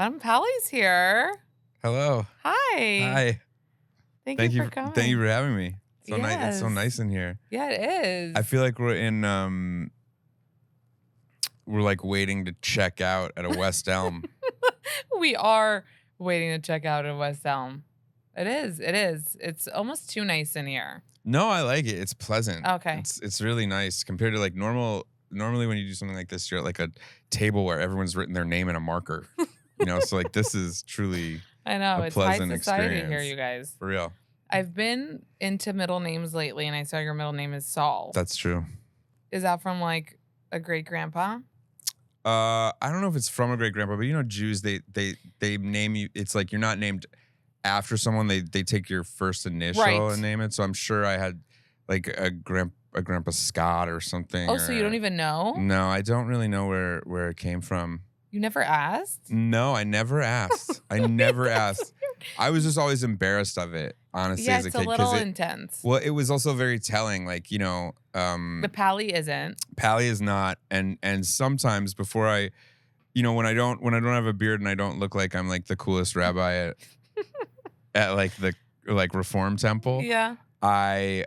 Pally's here. Hello. Hi. Hi. Thank you for coming. Thank you for having me. So nice. It's so Yes. nice in here. Yeah, it is. I feel like we're like waiting to check out at a West Elm. We are waiting to check out at West Elm. It is. It's almost too nice in here. No, I like it. It's pleasant. Okay. It's really nice compared to like normally when you do something like this, you're at like a table where everyone's written their name in a marker. So like this is truly I know. a It's high pleasant society experience. here, you guys. For real. I've been into middle names lately, and I saw your middle name is Saul. That's true. Is that from like a great grandpa? I don't know if it's from a great grandpa, but Jews they name you. It's like you're not named after someone. They take your first initial Right. and name it. So I'm sure I had like a grandpa Scott or something. Oh, so you don't even know? No, I don't really know where it came from. You never asked? No, I never asked. I never asked. I was just always embarrassed of it, honestly, Yeah, as a it's kid. a little intense. Well, it was also very telling. Like, The Pally isn't. Pally is not, and sometimes before when I don't have a beard and I don't look like I'm like the coolest rabbi at like the Reform Temple, Yeah. I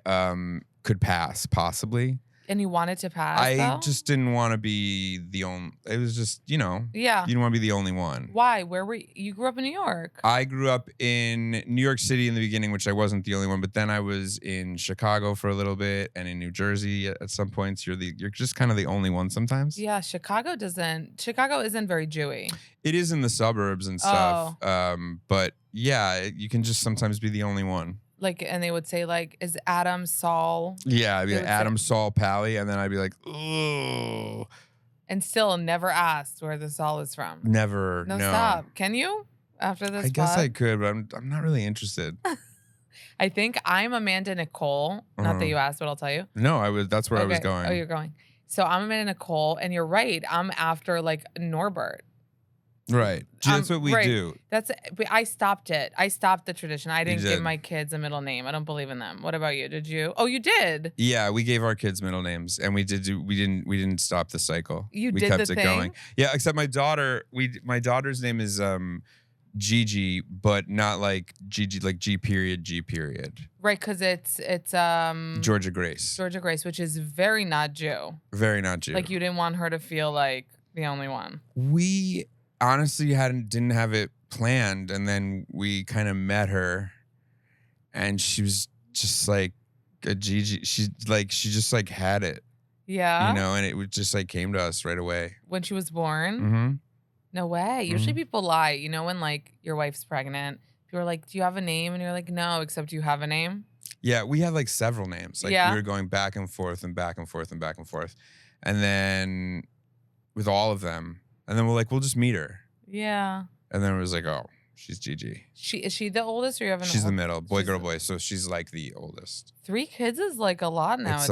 could pass possibly. And you wanted to pass, I though? just didn't want to be the only. It was just Yeah. you didn't want to be the only one. Why? Where were you grew up in New York? I grew up in New York City in the beginning, which I wasn't the only one, but then I was in Chicago for a little bit and in New Jersey at some points. You're just kind of the only one sometimes. Yeah, Chicago isn't very Jewy. It is in the suburbs and stuff. But yeah, you can just sometimes be the only one. Like, and they would say, like, is Adam Saul? Yeah, I'd be They like would Adam, say- Saul, Pally, and then I'd be like, oh, And still never asked where the Saul is from. never, No, no. stop. Can you? After this I guess pod? I could, but I'm not really interested. I think I'm Amanda Nicole. Not that you asked, but I'll tell you. No, that's where I was going. Oh, you're going. So I'm Amanda Nicole, and you're right. I'm after, like, Norbert. Right. That's what we right. do. But I stopped it. I stopped the tradition. I didn't did. give my kids a middle name. I don't believe in them. What about you? Did you? Oh, you did. Yeah, we gave our kids middle names, and we didn't stop the cycle. You we did kept the it thing? going. Yeah, except my daughter's name is Gigi, but not like Gigi, like G period. Right, because it's Georgia Grace. Georgia Grace, which is very not Jew. Very not Jew. Like you didn't want her to feel like the only one. We honestly didn't have it planned, and then we kind of met her, and she was just like a Gigi. She just like had it, Yeah. and it just like came to us right away. When she was born. Mm-hmm. No way. Usually people lie. When like your wife's pregnant, people are like, "Do you have a name?" And you're like, "No, except you have a name." Yeah, we had like several names. Like Yeah. we were going back and forth and back and forth and back and forth, and then with all of them, and then we'll just meet her. Yeah. And then it was like, oh, she's Gigi. Is she the oldest, or you have an? She's the middle, boy, girl, boy. So she's like the oldest. 3 kids is like a lot nowadays.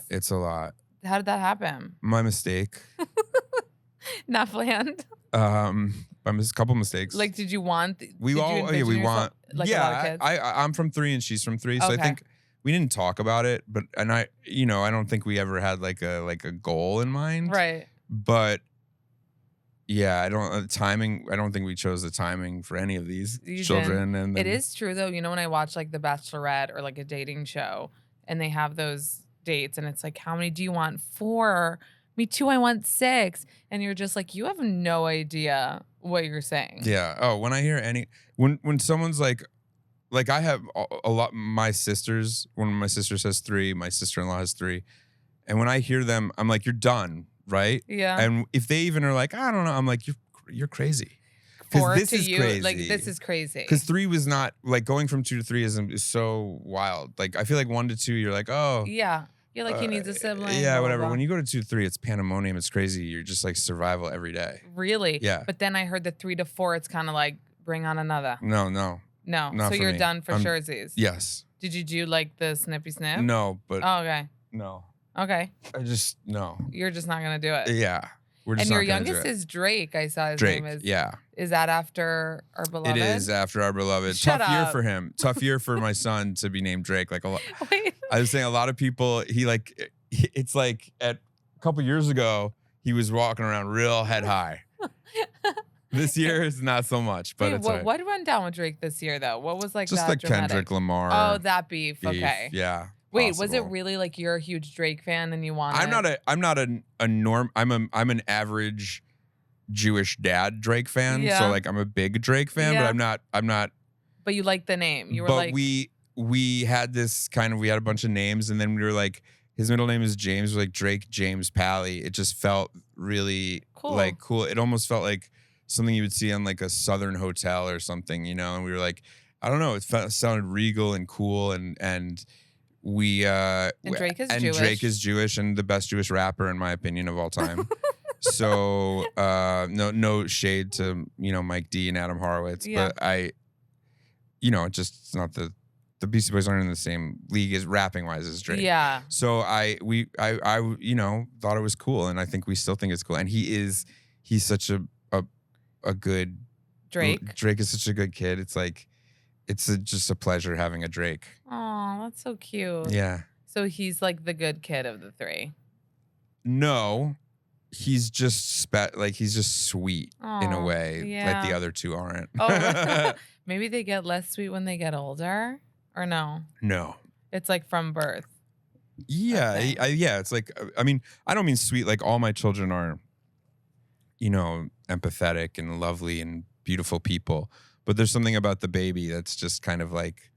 It's a lot. How did that happen? My mistake. Not planned. A couple mistakes. Like, did you want? We did all, you yeah, envision we yourself, want. like Yeah, a lot of kids? I'm from 3 and she's from 3, so I Okay. think we didn't talk about it, but I don't think we ever had like a goal in mind. Right. But yeah, I don't think we chose the timing for any of these You children. didn't. And It then- is true though. When I watch like The Bachelorette or like a dating show, and they have those dates, and it's like, how many do you want? 4. Me too. I want 6. And you're just like, you have no idea what you're saying. Yeah. Oh, when I hear when someone's like I have a lot. My sisters, one of my sisters has 3. My sister-in-law has 3, and when I hear them, I'm like, you're done, right? Yeah. And if they even are like, I don't know, I'm like, you're crazy. 4 this to is you, crazy. like this is crazy. Because 3 was not like going from 2 to 3 is so wild. Like I feel like 1 to 2, you're like, oh. Yeah. You're like, he needs a sibling. Yeah, blah, whatever. blah, blah. When you go to 2 to 3, it's pandemonium. It's crazy. You're just like survival every day. Really? Yeah. But then I heard the 3 to 4, it's kind of like bring on another. No. No. Not So for you're me. done for I'm- Scherzies. Yes. Did you do like the snippy snip? No, but Oh, okay. no. Okay. I just no. You're just not gonna do it. Yeah. We're And just your not gonna do youngest it. is Drake. I saw his Drake. name is. Yeah. Is that after Our Beloved? It is after Our Beloved. Shut Tough year up. for him. Tough year for my son to be named Drake. Like a lot. Wait. I was saying a lot of people. It's like a couple years ago he was walking around real head high, This year is not so much, but Wait, it's all right. what went down with Drake this year though? What was like Just that like dramatic? Kendrick Lamar. Oh, that beef. beef. Okay. Yeah. Wait, was it possible. really like you're a huge Drake fan and you wanted? I'm not a norm. I'm an average Jewish dad Drake fan. Yeah. So like I'm a big Drake fan, Yeah. but I'm not. But you like the name. You were But like, we had this kind of, we had a bunch of names, and then we were like, his middle name is James. We're like Drake James Pally. It just felt really Cool. like cool. It almost felt like something you would see on like a Southern hotel or something, you know. And we were like, I don't know. It sounded regal and cool, and we and Drake is and Jewish. Drake is Jewish and the best Jewish rapper in my opinion of all time. So no shade to, you know, Mike D and Adam Horowitz, Yeah. but it's not the Beastie Boys aren't in the same league as rapping wise as Drake. Yeah. So I thought it was cool, and I think we still think it's cool. And he's such a good Drake. Drake is such a good kid. It's like just a pleasure having a Drake. Oh, that's so cute. Yeah. So he's like the good kid of the three. No, he's just he's just sweet in a Aw, way, like yeah. the other two aren't. Oh, maybe they get less sweet when they get older, or no? No. It's like from birth. Yeah, Okay. yeah. It's like, I mean, I don't mean sweet. Like all my children are, you know, empathetic and lovely and beautiful people. But there's something about the baby that's just kind of like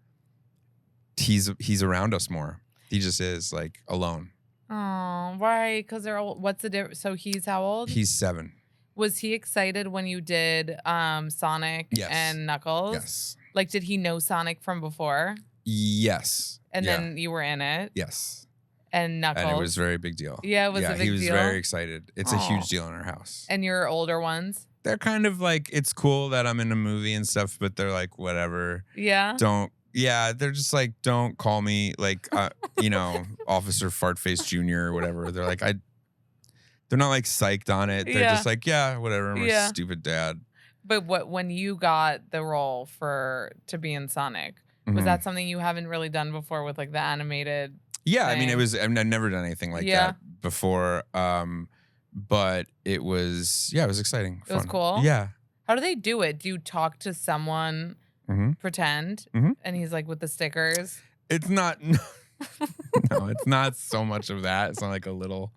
he's around us more. He just is like alone. Oh, right. Because they're old. What's the difference? So he's how old? He's 7. Was he excited when you did Sonic Yes. and Knuckles? Yes. Like, did he know Sonic from before? Yes. And Yeah. then you were in it? Yes. And Knuckles? And it was a very big deal. Yeah, it was a big deal? he was very excited. It's a Aw. huge deal in our house. And your older ones? They're kind of like, it's cool that I'm in a movie and stuff, but they're like, whatever. Yeah? They're just like, don't call me like, you know, Officer Fartface Jr. or whatever. They're like, they're not like psyched on it. They're Yeah. just like, yeah, whatever. I'm Yeah. a stupid dad. But when you got the role to be in Sonic, was Mhm. that something you haven't really done before with like the animated? Yeah, I mean, thing? I've never done anything like Yeah. that before. But it was exciting. It was fun. cool? Yeah. How do they do it? Do you talk to someone, hmm pretend, Mhm. and he's like with the stickers? It's not, no, it's not so much of that. It's not like a little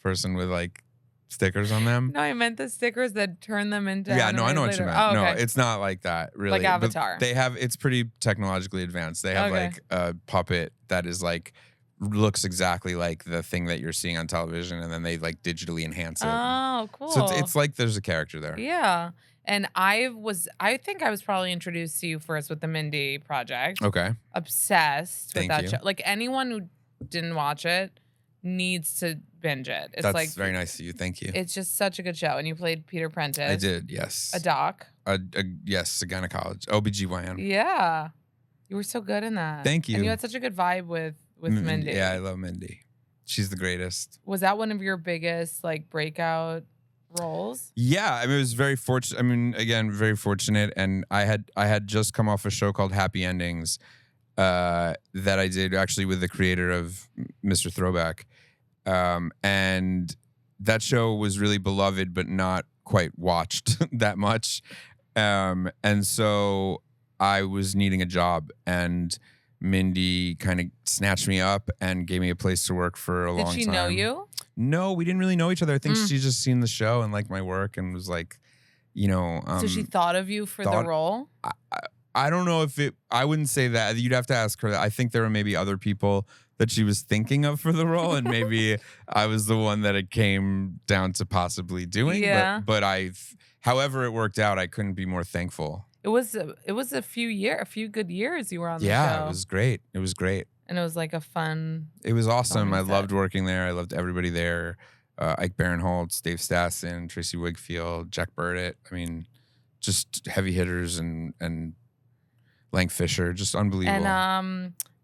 person with like stickers on them. No, I meant the stickers that turn them into. Yeah, no, I know what you animated meant. later. Oh, No, okay. it's not like that, really. Like But Avatar. it's pretty technologically advanced. They have Okay. like a puppet that is like, looks exactly like the thing that you're seeing on television, and then they like digitally enhance it. Oh, cool. So it's like there's a character there. Yeah. And I think I was probably introduced to you first with the Mindy Project. Okay. Obsessed with Thank that you. show. Like anyone who didn't watch it needs to binge it. It's That's like very nice of you. Thank you. It's just such a good show. And you played Peter Prentice. I did, yes. A doc. Yes, a gynecologist. OBGYN. Yeah. You were so good in that. Thank you. And you had such a good vibe with Mindy. Yeah, I love Mindy. She's the greatest. Was that one of your biggest like breakout roles? Yeah, I mean, it was very fortunate. I mean, again, very fortunate. And I had just come off a show called Happy Endings that I did actually with the creator of Mr. Throwback. And that show was really beloved, but not quite watched that much. And so I was needing a job, and Mindy kind of snatched me up and gave me a place to work for a long time. Did she know you? No, we didn't really know each other. I think Mm. she just seen the show and liked my work and was like, you know. So she thought of you for the role? I don't know if I wouldn't say that. You'd have to ask her. I think there were maybe other people that she was thinking of for the role, and maybe I was the one that it came down to possibly doing. Yeah. But however it worked out, I couldn't be more thankful. It was a few good years you were on the show. Yeah, it was great. It was great. And it was like a fun. It was awesome. I Filming set. loved working there. I loved everybody there. Ike Barinholtz, Dave Stassen, Tracy Wigfield, Jack Burdett. I mean, just heavy hitters and Lank Fisher, just unbelievable.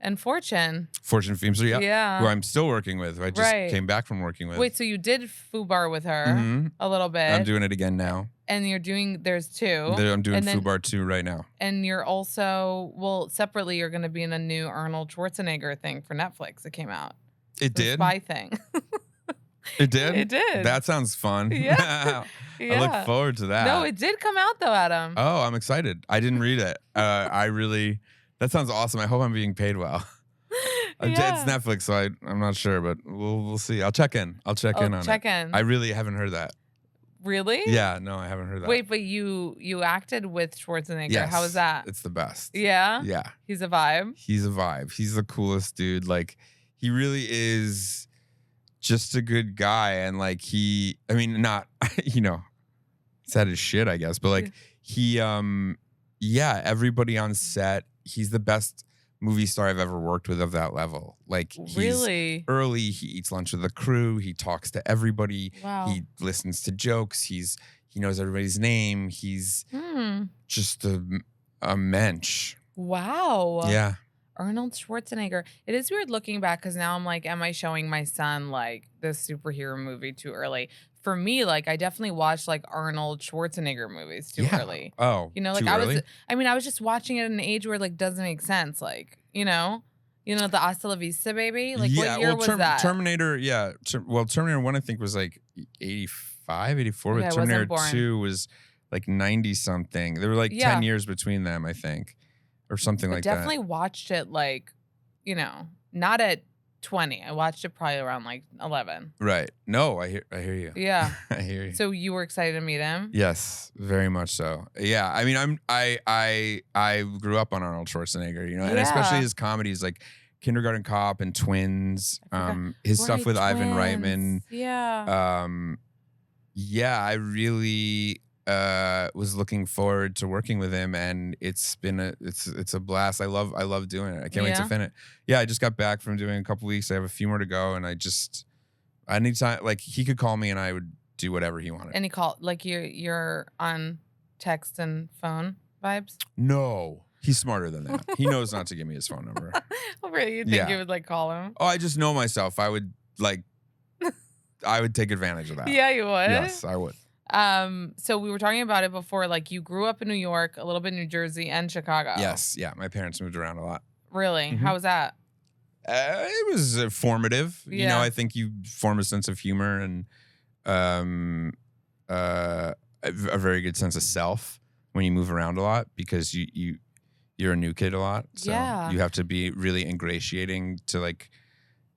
And Fortune. Fortune Feimster, yeah, Yeah. who I'm still working with. I just Right. came back from working with. Wait, so you did FUBAR with her Mhm. a little bit. I'm doing it again now. And you're doing, there's two. I'm doing And then- FUBAR 2 right now. And you're also, well, separately, you're going to be in a new Arnold Schwarzenegger thing for Netflix that came out. It The did? spy thing. It did? It did. That sounds fun. Yeah. I look Yeah. forward to that. No, it did come out though, Adam. Oh, I'm excited. I didn't read it. That sounds awesome. I hope I'm being paid well. It's Yeah. Netflix, so I'm not sure, but we'll see. I'll check in. I'll check in on Check it. in. I really haven't heard that. Really? Yeah, no, I haven't heard that. Wait, but you acted with Schwarzenegger. Yes, How was that? It's the best. Yeah? Yeah. He's a vibe. He's a vibe. He's the coolest dude. Like, he really is just a good guy. And like not, he's had his shit, I guess. But like everybody on set, he's the best movie star I've ever worked with of that level. Like, he's Really? early, he eats lunch with the crew, he talks to everybody, Wow. he listens to jokes, he knows everybody's name, he's just a mensch. Wow. Yeah. Arnold Schwarzenegger. It is weird looking back because now I'm like, am I showing my son like this superhero movie too early? For me, like I definitely watched like Arnold Schwarzenegger movies too early. Oh, like too early? I was just watching it at an age where it like doesn't make sense. Like, the Hasta La Vista baby. Like what year was that? Terminator, yeah. Terminator 1 I think was like 85, 84, Okay, but I wasn't Terminator born. 2 was like 90 something. There were like 10 years between them, I think. Or something like definitely that. watched it like, not at 20. I watched it probably around like 11. Right. No, I hear you. Yeah. I hear you. So you were excited to meet him? Yes, very much so. Yeah, I mean, I grew up on Arnold Schwarzenegger, and especially his comedies like Kindergarten Cop and Twins. His stuff with Ivan Reitman. Yeah. I really was looking forward to working with him, and it's a blast. I love doing it. I can't wait to finish. Yeah, I just got back from doing a couple weeks. I have a few more to go, and I need time. Like, he could call me and I would do whatever he wanted. And he called like you're on text and phone vibes? No. He's smarter than that. He knows not to give me his phone number. Oh, really? You think you would like call him? Oh, I just know myself. I would take advantage of that. Yeah, you would? Yes, I would. So we were talking about it before, like you grew up in New York, a little bit in New Jersey and Chicago. Yes, yeah. My parents moved around a lot. Really? Mhm. How was that? It was formative. Yeah. I think you form a sense of humor and a very good sense of self when you move around a lot, because you're a new kid a lot. So you have to be really ingratiating to, like,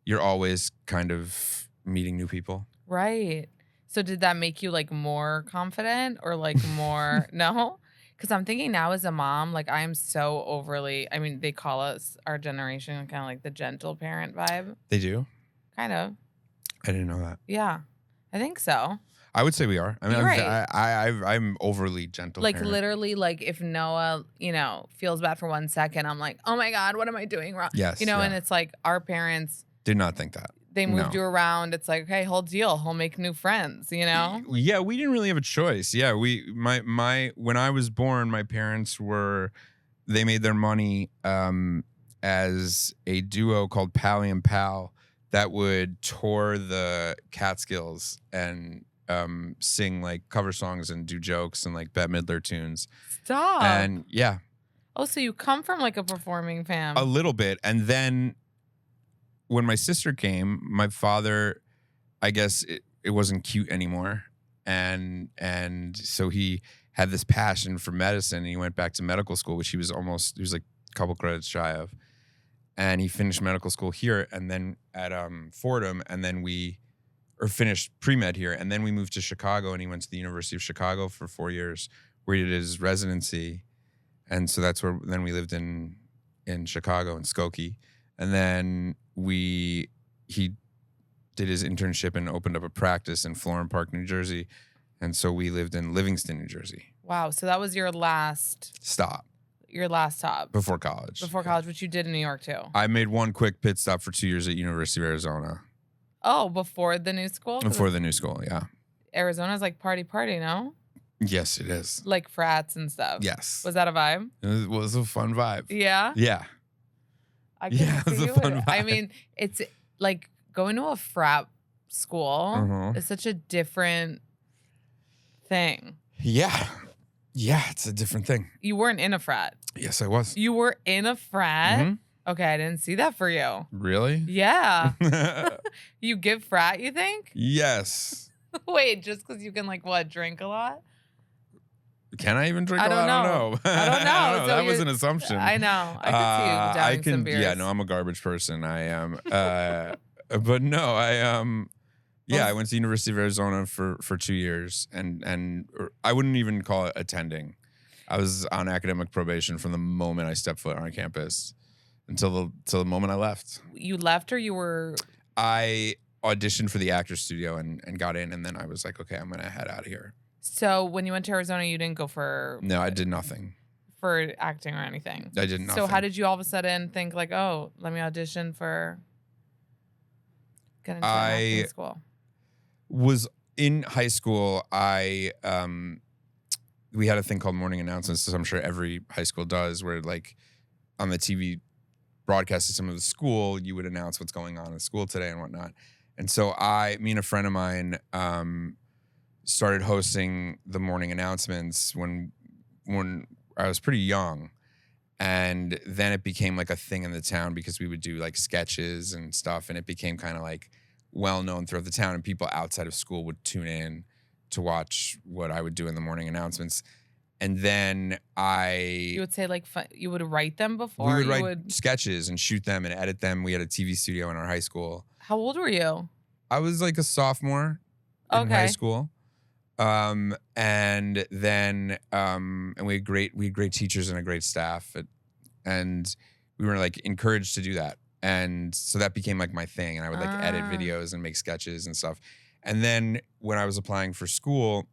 you're always kind of meeting new people. Right. So did that make you like more confident or like more no? Because I'm thinking now as a mom, like I am so overly, I mean, they call us our generation kind of like the gentle parent vibe. They do? Kind of. I didn't know that. Yeah. I think so. I would say we are. I mean, You're right. I'm overly gentle. Like parent. literally, like if Noah, feels bad for 1 second, I'm like, oh my God, what am I doing wrong? Yes. And it's like our parents Did not think that. They moved you around. It's like, okay, whole deal. He'll make new friends, Yeah, we didn't really have a choice. Yeah, when I was born, my parents they made their money as a duo called Pally and Pal that would tour the Catskills and sing like cover songs and do jokes and like Bette Midler tunes. Stop. And yeah. Oh, so you come from like a performing fam. A little bit. And then when my sister came, my father, I guess it wasn't cute anymore. And so he had this passion for medicine, and he went back to medical school, which he was like a couple credits shy of. And he finished medical school here and then at Fordham, and then finished pre-med here. And then we moved to Chicago, and he went to the University of Chicago for 4 years where he did his residency. And so that's where then we lived in Chicago in Skokie. And then he did his internship and opened up a practice in Florham Park, New Jersey. And so we lived in Livingston, New Jersey. Wow. So that was your last stop. Your last stop. Before college. Before college, which you did in New York too. I made one quick pit stop for 2 years at University of Arizona. Oh, before the new school? Before the new school, yeah. Arizona's like party, no? Yes, it is. Like frats and stuff. Yes. Was that a vibe? It was a fun vibe. Yeah? Yeah. I can it was a fun vibe. I mean, it's like going to a frat school is such a different thing. Yeah. Yeah, it's a different thing. You weren't in a frat. Yes, I was. You were in a frat? Mm-hmm. Okay, I didn't see that for you. Really? Yeah. You give frat, you think? Yes. Wait, just because you can like what, drink a lot? Can I even drink I a don't lot? I know. don't know. I don't know. I don't know. So That was an assumption. I know. I could see you downing some beers. Yeah, no, I'm a garbage person. I am. But no, yeah, I went to University of Arizona for 2 years, and I wouldn't even call it attending. I was on academic probation from the moment I stepped foot on campus until the moment I left. You left or you were? I auditioned for the Actors Studio and got in, and then I was like, okay, I'm gonna head out of here. So when you went to Arizona, you didn't go for? No, I did nothing. For acting or anything. I did nothing. So how did you all of a sudden think like, oh, let me audition for get into acting school? Was in high school. We had a thing called morning announcements, as I'm sure every high school does, where like on the TV broadcast system of the school, you would announce what's going on in school today and whatnot. And so me and a friend of mine started hosting the morning announcements when I was pretty young. And then it became like a thing in the town because we would do like sketches and stuff. And it became kind of like well known throughout the town. And people outside of school would tune in to watch what I would do in the morning announcements. And then You would say like, you would write them before? We would write sketches and shoot them and edit them. We had a TV studio in our high school. How old were you? I was like a sophomore in high school. And then and we had great teachers and a great staff, and we were like encouraged to do that, and so that became like my thing. And I would like edit videos and make sketches and stuff. And then when I was applying for school,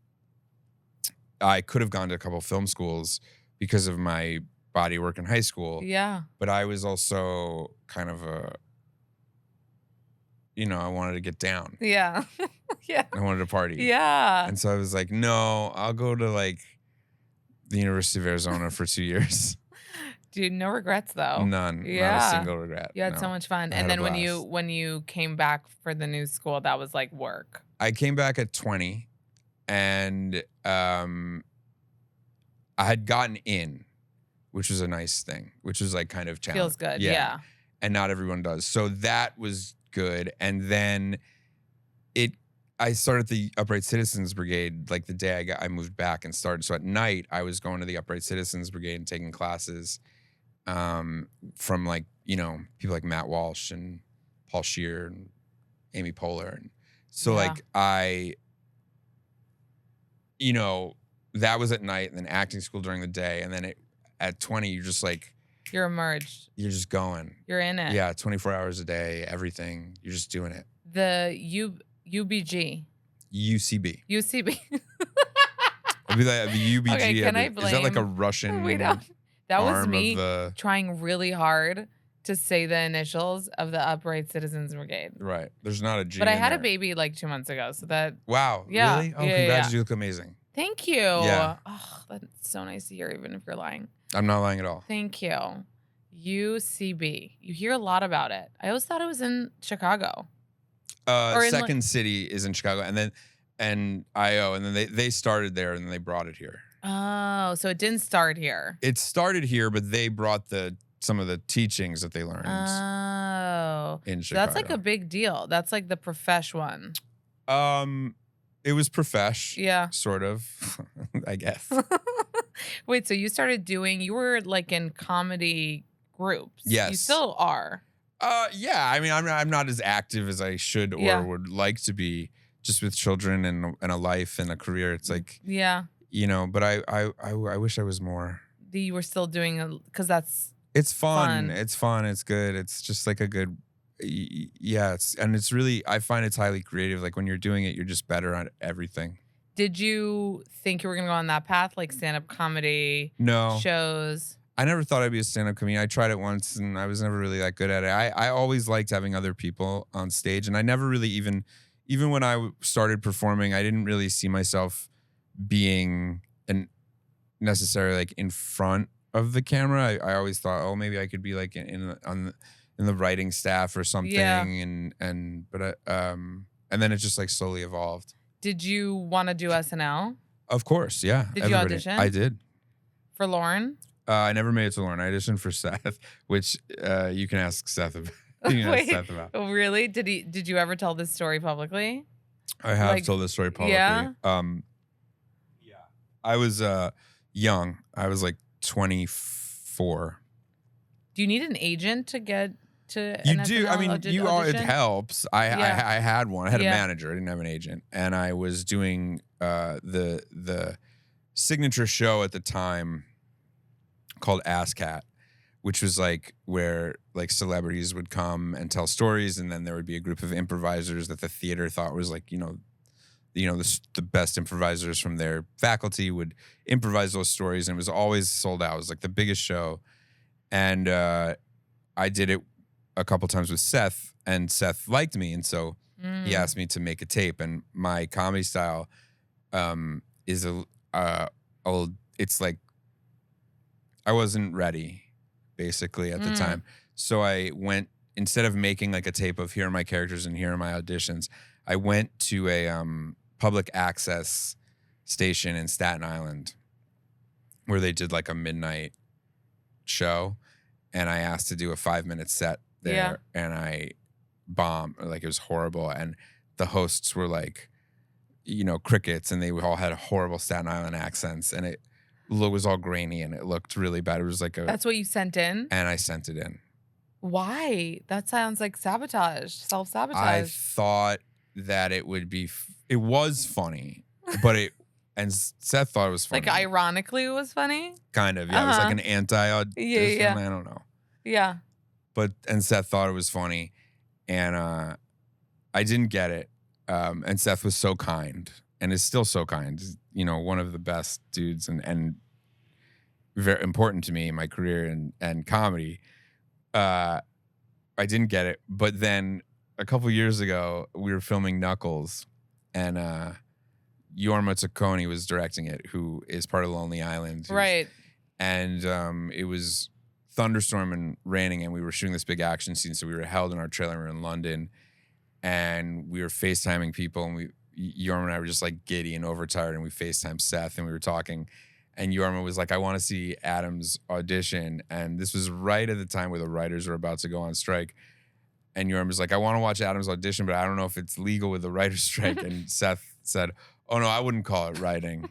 I could have gone to a couple of film schools because of my body work in high school. Yeah, but I was also kind of I wanted to get down. Yeah. Yeah. I wanted to party. Yeah. And so I was like, no, I'll go to like the University of Arizona for 2 years. Dude, no regrets though. None. Yeah. Not a single regret. You had so much fun. And then when you came back for the new school, that was like work. I came back at 20 and I had gotten in, which was a nice thing, which was like kind of challenging. Feels good. Yeah. And not everyone does. So that was good. And then I started the Upright Citizens Brigade like the day I moved back and started. So at night I was going to the Upright Citizens Brigade and taking classes from like, people like Matt Walsh and Paul Scheer and Amy Poehler. And so like that was at night, and then acting school during the day. And then at 20, you're just like, you're emerged. You're just going. You're in it. Yeah, 24 hours a day, everything. You're just doing it. The UBG. UCB. UCB. It'd be like the UBG. Okay, can I blame? Is that like a Russian? Wait, no. That was me the... trying really hard to say the initials of the Upright Citizens Brigade. Right. There's not a G. But I had a baby like 2 months ago, so that. Wow. Yeah. Really? Oh, yeah, congrats! Yeah. You look amazing. Thank you. Yeah. Oh, that's so nice to hear, even if you're lying. I'm not lying at all. Thank you. UCB. You hear a lot about it. I always thought it was in Chicago. Second City is in Chicago, and then IO, and then they started there, and then they brought it here. Oh, so it didn't start here. It started here, but they brought some of the teachings that they learned. Oh, in Chicago. So that's like a big deal. That's like the profesh one. It was profesh. Yeah. Sort of, I guess. Wait, so you were like in comedy groups. Yes. You still are. Yeah. I mean, I'm not as active as I should or would like to be, just with children and a life and a career. It's like, but I wish I was more. You were still doing because it's fun. It's fun. It's good. It's just like a good. Yeah, it's really, I find it's highly creative. Like when you're doing it, you're just better at everything. Did you think you were gonna go on that path, like stand-up comedy? No shows. I never thought I'd be a stand-up comedian. I tried it once, and I was never really that good at it. I always liked having other people on stage, and I never really even when I started performing, I didn't really see myself being necessarily like in front of the camera. I always thought, oh, maybe I could be like in the writing staff or something. Yeah. And then it just like slowly evolved. Did you want to do SNL? Of course, yeah. Did you audition? I did. For Lauren? I never made it to Lauren. I auditioned for Seth, which you can ask Seth about. You can ask Wait, Seth about. really? Did you ever tell this story publicly? I have Like, told this story publicly. yeah? Yeah. I was young. I was like 24. Do you need an agent to get to You an do. I SNL mean, it audition? helps. I had one. I had a Yeah. manager. I didn't have an agent, and I was doing the signature show at the time called Ass Cat, which was like where like celebrities would come and tell stories, and then there would be a group of improvisers that the theater thought was like the best improvisers from their faculty would improvise those stories, and it was always sold out. It was like the biggest show, and I did it a couple times with Seth, and Seth liked me, and so he asked me to make a tape. And my comedy style is it's like I wasn't ready basically at the time, so I went, instead of making like a tape of here are my characters and here are my auditions, I went to a public access station in Staten Island where they did like a midnight show, and I asked to do a 5-minute set there, and I bombed. Like, it was horrible, and the hosts were like, crickets, and they all had horrible Staten Island accents, and it was all grainy, and it looked really bad. It was like That's what you sent in? And I sent it in. Why? That sounds like sabotage, self-sabotage. I thought that it would be, it was funny, but and Seth thought it was funny. Like, ironically, it was funny? Kind of, yeah. It was like an anti-audition. Yeah. I don't know. Yeah. And Seth thought it was funny, and I didn't get it. And Seth was so kind, and is still so kind. One of the best dudes, and very important to me in my career and comedy. I didn't get it, but then a couple years ago, we were filming Knuckles, and Jorma Taccone was directing it, who is part of Lonely Island. Right. And it was thunderstorm and raining, and we were shooting this big action scene, so we were held in our trailer. We were in London, and we were FaceTiming people, and Jorma and I were just like giddy and overtired, and we FaceTimed Seth, and we were talking, and Jorma was like, I want to see Adam's audition. And this was right at the time where the writers were about to go on strike. And Jorma was like, I want to watch Adam's audition, but I don't know if it's legal with the writer's strike. And Seth said, oh no, I wouldn't call it writing.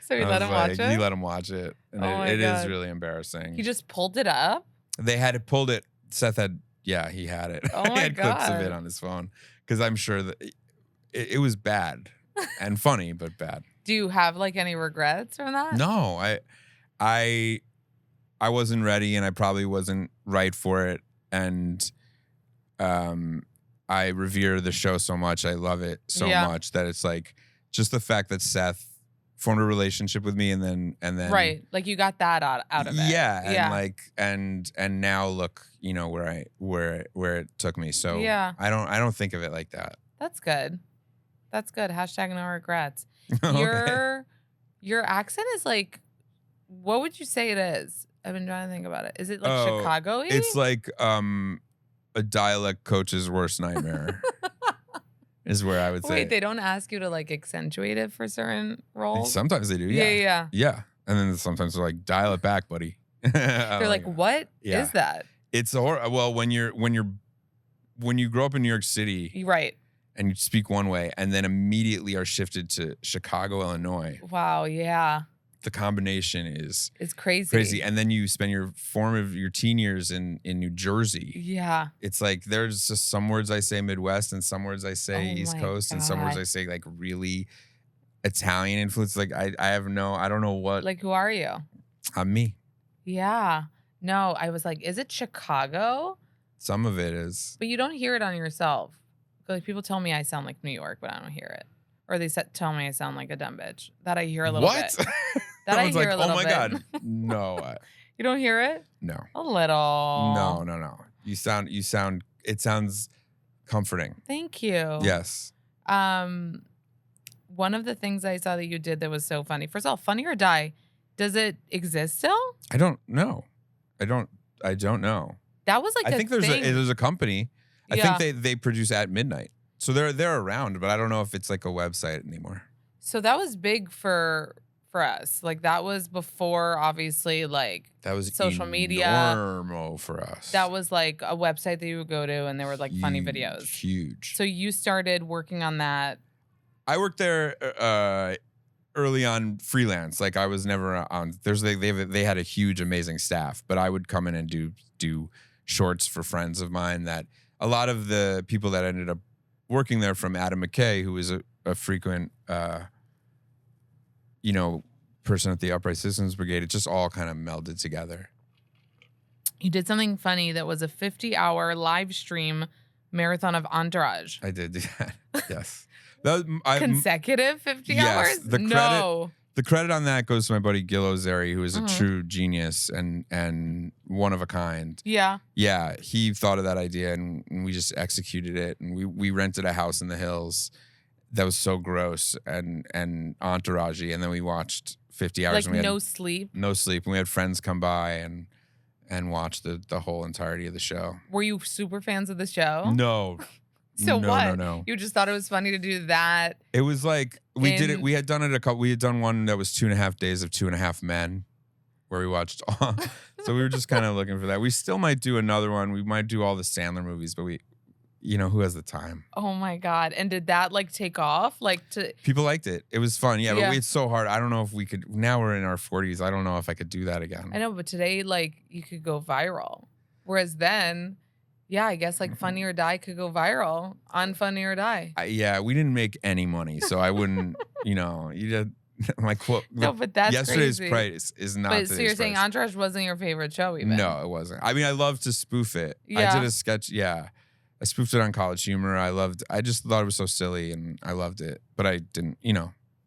So you let him watch it? You let him watch it. And it is really embarrassing. He just pulled it up? They had it pulled it. Seth had, he had it. Oh my he had God. clips of it on his phone. Because I'm sure that it was bad and funny, but bad. Do you have like any regrets from that? No, I wasn't ready, and I probably wasn't right for it. And I revere the show so much. I love it so much that it's like just the fact that Seth formed a relationship with me, and then right, like you got that out of it. Yeah, and like and now look, where it took me. So I don't think of it like that. That's good. That's good. Hashtag no regrets. Okay. Your accent is like, what would you say it is? I've been trying to think about it. Is it like Chicago-y? It's like a dialect coach's worst nightmare. Is where I would say. Wait, they don't ask you to like accentuate it for certain roles? Sometimes they do, Yeah. And then sometimes they're like, dial it back, buddy. They're like, what is that? It's well, when you grow up in New York City, right, and you speak one way, and then immediately are shifted to Chicago, Illinois. Wow, yeah. The combination is crazy. And then you spend your teen years in New Jersey. Yeah. It's like there's just some words I say Midwest, and some words I say East Coast, and some words I say like really Italian influence. Like I don't know what. Like, who are you? I'm me. Yeah. No, I was like, is it Chicago? Some of it is. But you don't hear it on yourself. Like, people tell me I sound like New York, but I don't hear it. Or they tell me I sound like a dumb bitch. That I hear a little bit. What? That I hear a little bit. Oh my God. No. You don't hear it? No. A little. No. It sounds comforting. Thank you. Yes. One of the things I saw that you did that was so funny. First of all, Funny or Die, does it exist still? I don't know. I don't know. That was like I think there's a company. I think they produce at midnight. So they're around, but I don't know if it's like a website anymore. So that was big for for us. Like that was before obviously like That was social media. enormo for us. That was like a website that you would go to and there were like funny videos. Huge. So you started working on that. I worked there early on freelance. Like I was never on. They had a huge, amazing staff, but I would come in and do shorts for friends of mine. That a lot of the people that ended up working there, from Adam McKay, who was a frequent, person at the Upright Citizens Brigade. It just all kind of melded together. You did something funny that was a 50-hour live stream marathon of Entourage. I did do that. Yes. Consecutive 50 yes, hours? No. The credit on that goes to my buddy Gil Ozeri, who is a true genius and one of a kind. Yeah. Yeah, he thought of that idea and we just executed it. And we rented a house in the hills that was so gross and entourage-y. And then we watched 50 hours. Like and we had no sleep? No sleep. And we had friends come by and watch the whole entirety of the show. Were you super fans of the show? No. So no, what? No. You just thought it was funny to do that? It was like we did it. We had done it we had done one that was 2.5 days of 2.5 Men, where we watched all. So we were just kind of looking for that. We still might do another one. We might do all the Sandler movies, but who has the time? Oh my God. And did that like take off? People liked it. It was fun. Yeah, Yeah. but it's so hard. I don't know if we could. Now we're in our 40s. I don't know if I could do that again. I know, but today like you could go viral. Whereas then, yeah, I guess like Funny or Die could go viral on Funny or Die. Yeah, we didn't make any money, so I wouldn't. You did my quote. No, but that's yesterday's crazy. price is not. But so you're today's saying price. Entourage wasn't your favorite show even? No, it wasn't. I mean, I love to spoof it. Yeah. I did a sketch. Yeah, I spoofed it on College Humor. I just thought it was so silly, and I loved it. But I didn't.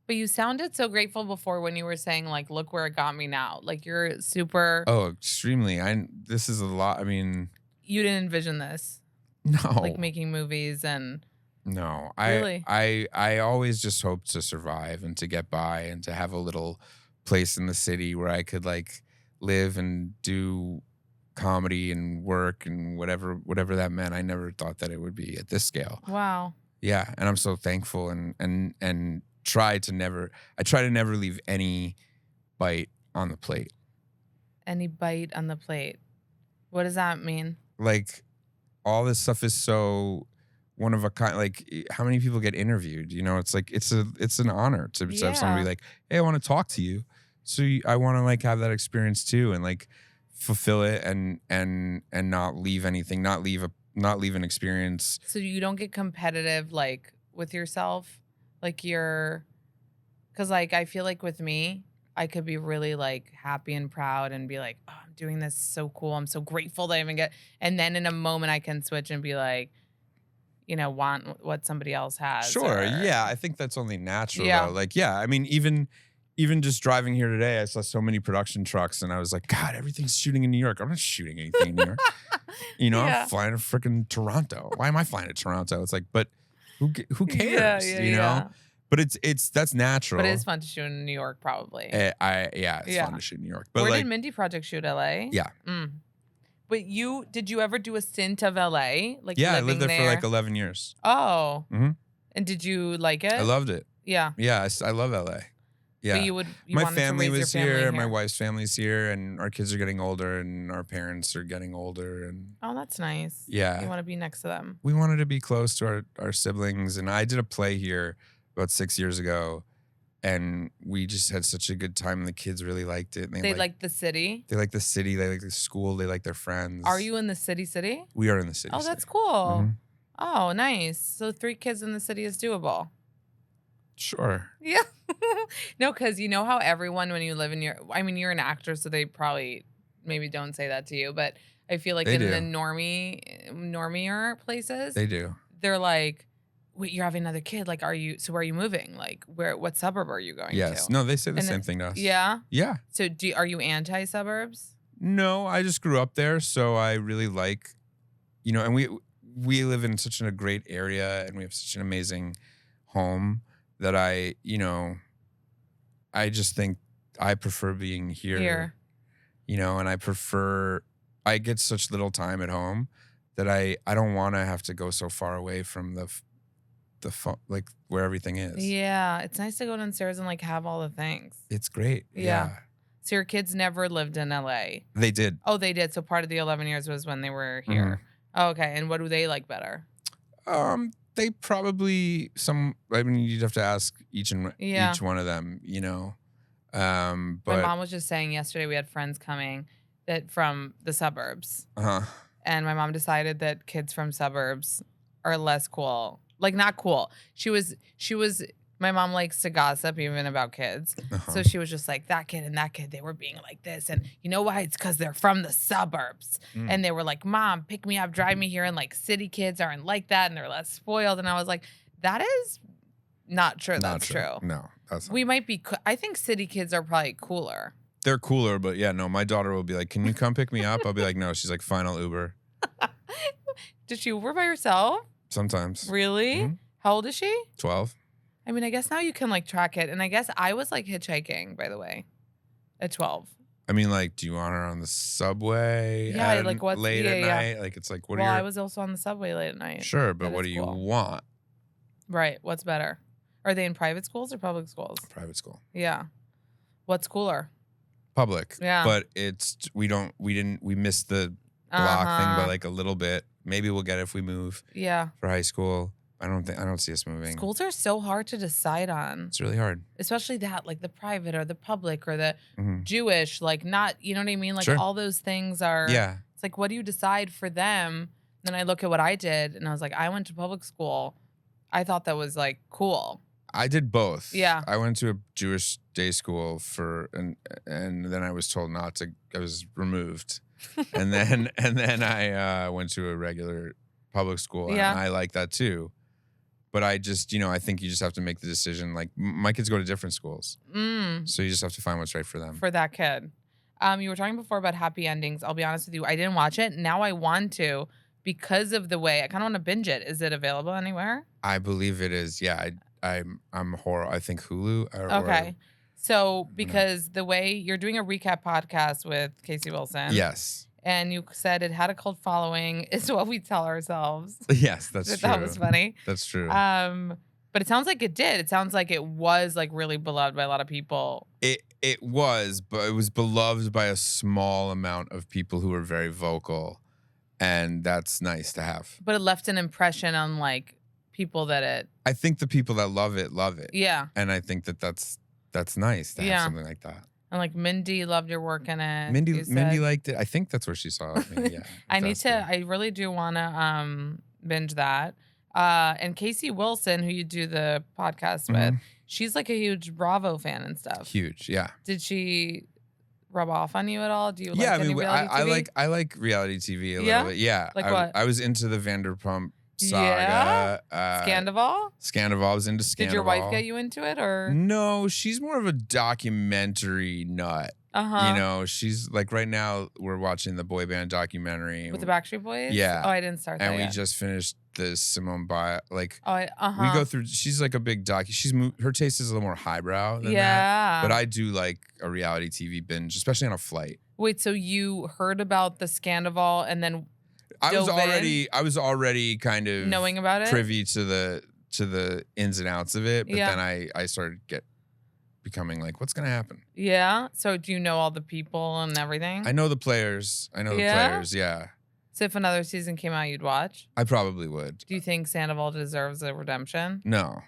But you sounded so grateful before when you were saying like, look where it got me now. Like you're super. Oh, extremely. This is a lot. I mean, You didn't envision this. no. Like making movies and. No, Really? I always just hoped to survive and to get by and to have a little place in the city where I could like live and do comedy and work and whatever that meant. I never thought that it would be at this scale. Wow. Yeah, and I'm so thankful and try to never leave any bite on the plate. Any bite on the plate. What does that mean? Like all this stuff is so one of a kind. Like how many people get interviewed? It's like it's an honor to have somebody like, hey, I want to talk to you. So I want to like have that experience too and like fulfill it and not leave anything, not leave an experience. So you don't get competitive like with yourself, like because like I feel like with me, I could be really like happy and proud and be like, oh, I'm doing this so cool. I'm so grateful that I even get. And then in a moment I can switch and be like, want what somebody else has. Sure. Yeah. I think that's only natural. Yeah. Though. Like, yeah. I mean, even just driving here today, I saw so many production trucks and I was like, God, everything's shooting in New York. I'm not shooting anything in New York. Yeah. I'm flying to freaking Toronto. Why am I flying to Toronto? It's like, but who cares? Yeah. But that's natural. But it is fun to shoot in New York, probably. It's fun to shoot in New York. But Where like, did Mindy Project shoot? LA? Yeah. But did you ever do a stint of LA? Like yeah, I living lived there for like 11 years. Oh. Mm-hmm. And did you like it? I loved it. Yeah. Yeah, I love LA. Yeah. But my wanted family to raise was your family here, my wife's family's here, and our kids are getting older, and our parents are getting older, and Oh, that's nice. yeah, You want to be next to them. we wanted to be close to our siblings, and I did a play here about 6 years ago, and we just had such a good time, and the kids really liked it. And They like the city. They like the city, they like the school, they like their friends. Are you in the city? We are in the city. Oh, that's cool. Mhm. Oh, nice. So 3 kids in the city is doable. Sure. Yeah. No, because you know how everyone, when you live in you're an actor, so they probably maybe don't say that to you, but I feel like They in do. the normier places, They do. they're like, wait, you're having another kid. Like, where are you moving? Like, what suburb are you going Yes. to? No, they say the And same thing to us. Yeah. Yeah. So are you anti-suburbs? No, I just grew up there, so I really like, and we live in such a great area, and we have such an amazing home that I just think I prefer being here. And I get such little time at home that I don't want to have to go so far away from like where everything is. Yeah, it's nice to go downstairs and like have all the things. It's great. Yeah. Yeah. So your kids never lived in LA. They did. Oh, they did. So part of the 11 years was when they were here. Oh, okay. And what do they like better? They probably I mean, you'd have to ask each one of them, But my mom was just saying yesterday we had friends coming that from the suburbs. And my mom decided that kids from suburbs are less cool. Like not cool. She was my mom likes to gossip even about kids. So she was just like, that kid and that kid, they were being like this. And you know why? It's because they're from the suburbs. And they were like, Mom, pick me up, drive me here. And like city kids aren't like that and they're less spoiled. And I was like, that is not true. That's true. No, that's not. We might be, I think city kids are probably cooler. They're cooler, but yeah, no, my daughter will be like, can you come pick me up? I'll be like, no. She's like, fine, I'll Uber. Did she Uber by herself? Sometimes. Really? How old is she? 12. I mean, I guess now you can like track it. And I guess I was like hitchhiking, by the way, at 12. I mean, like, do you want her on the subway? Yeah, like what's late at night? Like, it's like, what are Well, your... I was also on the subway late at night. Sure, but That what is do you cool. want? Right. What's better? Are they in private schools or public schools? Private school. Yeah. What's cooler? Public. Yeah. But we missed the block thing by like a little bit. Maybe we'll get it if we move. Yeah. For high school. I don't see us moving. Schools are so hard to decide on. It's really hard. Especially that, like the private or the public or the Mm-hmm. Jewish, like not, you know what I mean? Like Sure. all those things are, Yeah. it's like, what do you decide for them? Then I look at what I did and I was like, I went to public school. I thought that was like cool. I did both. Yeah. I went to a Jewish day school and then I was told not to. I was removed, and then I went to a regular public school, Yeah. and I like that too. But I just, I think you just have to make the decision. Like my kids go to different schools, so you just have to find what's right for them. For that kid. You were talking before about happy endings. I'll be honest with you, I didn't watch it. Now I want to because of the way I kind of want to binge it. Is it available anywhere? I believe it is. Yeah, I'm horror. I think Hulu. Okay. So because the way you're doing a recap podcast with Casey Wilson. Yes. And you said it had a cult following is what we tell ourselves. Yes, that's true. That was funny. That's true. But it sounds like it did. It sounds like it was like really beloved by a lot of people. It was, but it was beloved by a small amount of people who were very vocal, and that's nice to have. But it left an impression on like people that it. I think the people that love it. Yeah. And I think that's nice to have something like that. And like Mindy loved your work in it. Mindy liked it. I think that's where she saw me. Yeah. I really do want to binge that. And Casey Wilson, who you do the podcast with, she's like a huge Bravo fan and stuff. Huge, yeah. Did she rub off on you at all? Do you like any reality TV? I like reality TV a little bit. Yeah. Like what? I was into the Vanderpump Saga. Scandival? Scandival. I was into Scandival. Did your wife get you into it or? No, she's more of a documentary nut. She's like right now we're watching the boy band documentary. With the Backstreet Boys? Yeah. Oh, I didn't start that And we yet. just finished the Simone Biles. Like, we we go through, she's like a big her taste is a little more highbrow than that. But I do like a reality TV binge, especially on a flight. Wait, so you heard about the Scandival and then I was already kind of knowing about it, privy to the ins and outs of it, but then I started becoming like, what's gonna happen? Yeah. So do you know all the people and everything? I know the players. Yeah. So if another season came out, you'd watch? I probably would. Do you think Sandoval deserves a redemption? No.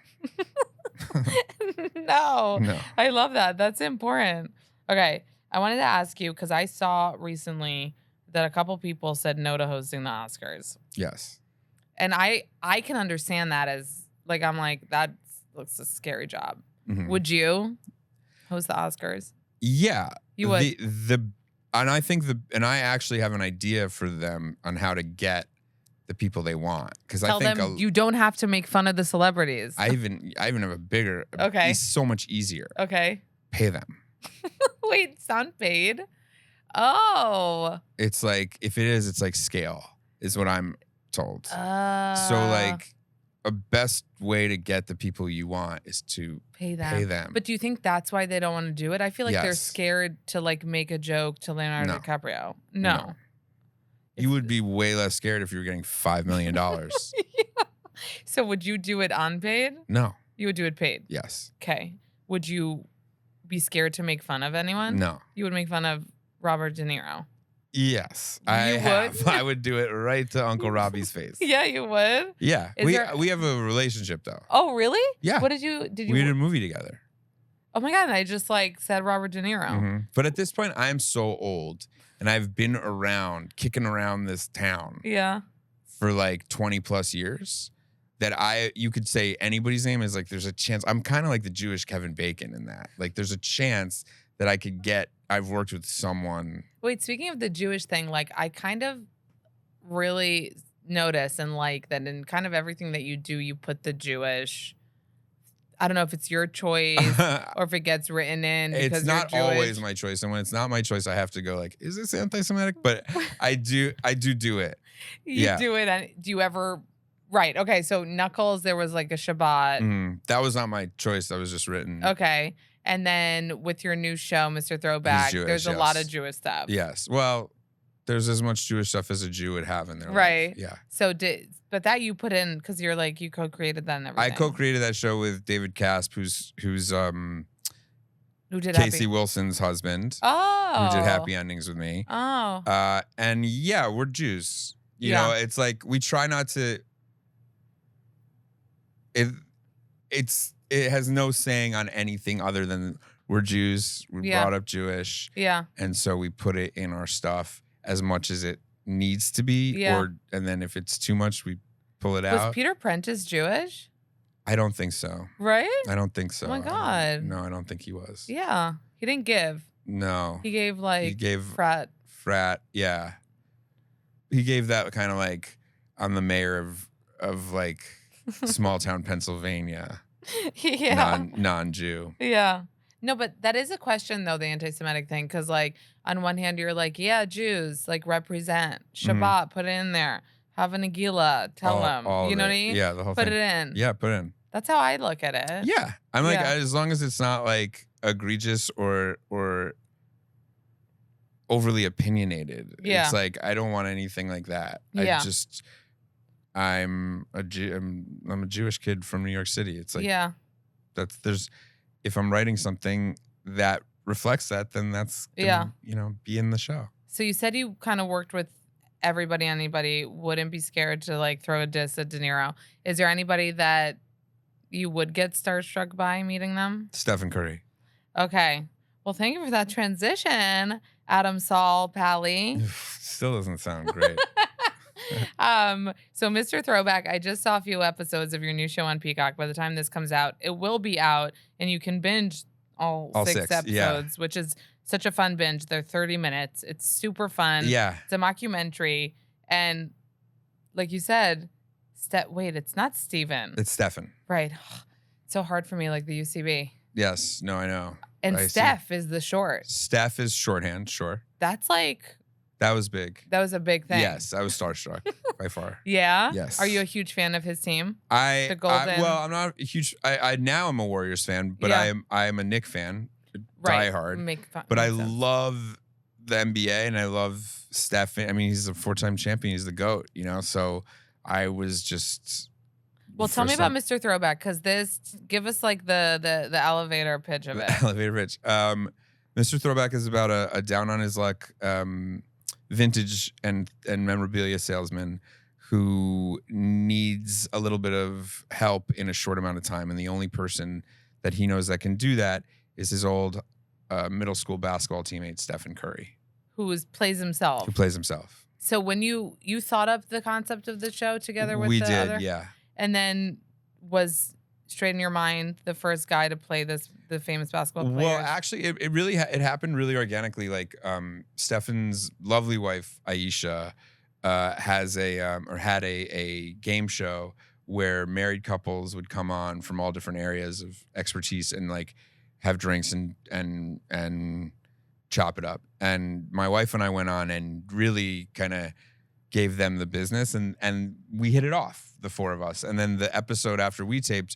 No. No. I love that. That's important. Okay. I wanted to ask you because I saw recently that a couple people said no to hosting the Oscars. Yes. And I can understand that as like, I'm like, that looks a scary job. Would you host the Oscars? Yeah. You would. And I think and I actually have an idea for them on how to get the people they want. Because I think them you don't have to make fun of the celebrities. I even have a bigger. Okay. It's so much easier. Okay. Pay them. Wait, sound paid? Oh. It's like if it is, it's like scale is what I'm told. So like a best way to get the people you want is to pay them. But do you think that's why they don't want to do it? I feel like they're Yes. scared to like make a joke to Leonardo No. DiCaprio. No. You would be way less scared if you were getting $5 million. So would you do it unpaid? No. You would do it paid. Yes. Okay. Would you be scared to make fun of anyone? No. You would make fun of Robert De Niro. Yes, I You have. would? I would do it right to Uncle Robbie's face. Yeah, you would. Yeah, Is there- we have a relationship though. Oh, really? Yeah. What did you? We did a movie together. Oh my god! I just like said Robert De Niro. Mhm. But at this point, I'm so old, and I've been kicking around this town Yeah. for like 20 plus years. That you could say anybody's name is like. There's a chance. I'm kind of like the Jewish Kevin Bacon in that. Like, there's a chance that I could get. I've worked with someone. Wait, speaking of the Jewish thing, like I kind of really notice and like that in kind of everything that you do, you put the Jewish. I don't know if it's your choice or if it gets written in. Because It's not you're Jewish. always my choice, and when it's not my choice, I have to go like, is this anti-Semitic? But I do it. You Yeah. do it. And do you ever? Right. Okay. So Knuckles, there was like a Shabbat. That was not my choice. That was just written. Okay. And then with your new show, Mr. Throwback, Jewish, there's a lot yes. of Jewish stuff. Yes. Well, there's as much Jewish stuff as a Jew would have in their Right. life. Yeah. So but that you put in because you're like you co-created that and everything. I co-created that show with David Casp, who's Who did Casey Happy? Wilson's husband, Oh. who did Happy Endings with me. Oh. And yeah, we're Jews. You Yeah. know, it's like we try not to. It has no saying on anything other than we're Jews. We Yeah. brought up Jewish, Yeah. and so we put it in our stuff as much as it needs to be. Yeah. And then if it's too much, we pull it Was out. Peter Prentice Jewish? I don't think so. Right? I don't think so. Oh my God. No, I don't think he was. Yeah. He didn't give. No. He gave like He gave frat. yeah. He gave that kind of like I'm the mayor of like small town Pennsylvania. Yeah. Non-Jew. Yeah. No, but that is a question though, the anti-Semitic thing, because like on one hand you're like, yeah, Jews like represent Shabbat, put it in there, have a Nagila, tell them, all you of know what I it. mean? Yeah, the whole Put thing. it in. Yeah, put it in. That's how I look at it. Yeah, I'm like Yeah. as long as it's not like egregious or overly opinionated. Yeah. It's like I don't want anything like that. Yeah. I'm a Jewish kid from New York City. It's like Yeah. if I'm writing something that reflects that, then that's gonna, be in the show. So you said you kind of worked with everybody, anybody, wouldn't be scared to like throw a diss at De Niro. Is there anybody that you would get starstruck by meeting them? Stephen Curry. Okay. Well, thank you for that transition, Adam Saul Pally. Still doesn't sound great. So Mr. Throwback, I just saw a few episodes of your new show on Peacock. By the time this comes out, it will be out and you can binge all six episodes, yeah. which is such a fun binge. They're 30 minutes. It's super fun. Yeah. It's a mockumentary. And like you said, wait, it's not Steven. It's Stefan. Right. It's so hard for me, like the UCB. Yes. No, I know. And I see. Steph is the short. Steph is shorthand, sure. That's like, That was big. that was a big thing. Yes, I was starstruck by far. Yeah? Yes. Are you a huge fan of his team? The Golden- well, I'm not a huge. I now I'm a Warriors fan, but Yeah. I am a Knick fan, Right. diehard. But I love the NBA and I love Steph. I mean, he's a 4-time champion. He's the GOAT. So I was just. Well, tell me about Mr. Throwback, because give us like the elevator pitch of it. Elevator pitch. Mr. Throwback is about a down on his luck vintage and memorabilia salesman who needs a little bit of help in a short amount of time, and the only person that he knows that can do that is his old middle school basketball teammate Stephen Curry, Who plays himself. who plays himself. So when you thought up the concept of the show together with We the did, other, yeah. and then was straight in your mind the first guy to play the famous basketball player? Well, actually, it really it happened really organically. Like Stefan's lovely wife Aisha had a game show where married couples would come on from all different areas of expertise and like have drinks and chop it up. And my wife and I went on and really kind of gave them the business, and we hit it off, the four of us. And then the episode after we taped,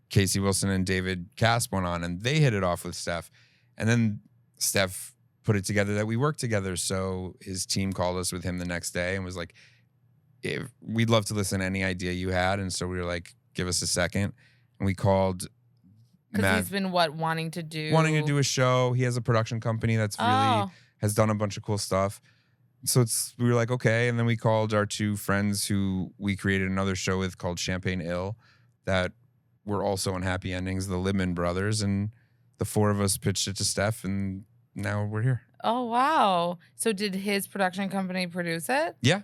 Casey Wilson and David Casp went on and they hit it off with Steph. And then Steph put it together that we worked together. So his team called us with him the next day and was like, we'd love to listen to any idea you had. And so we were like, give us a second. And we called Because Matt, he's been wanting to do a show. He has a production company that's really has done a bunch of cool stuff. So we were like, okay. And then we called our two friends who we created another show with called Champagne Ill that were also on Happy Endings, the Libman brothers. And the four of us pitched it to Steph, and now we're here. Oh, wow. So did his production company produce it? Yeah.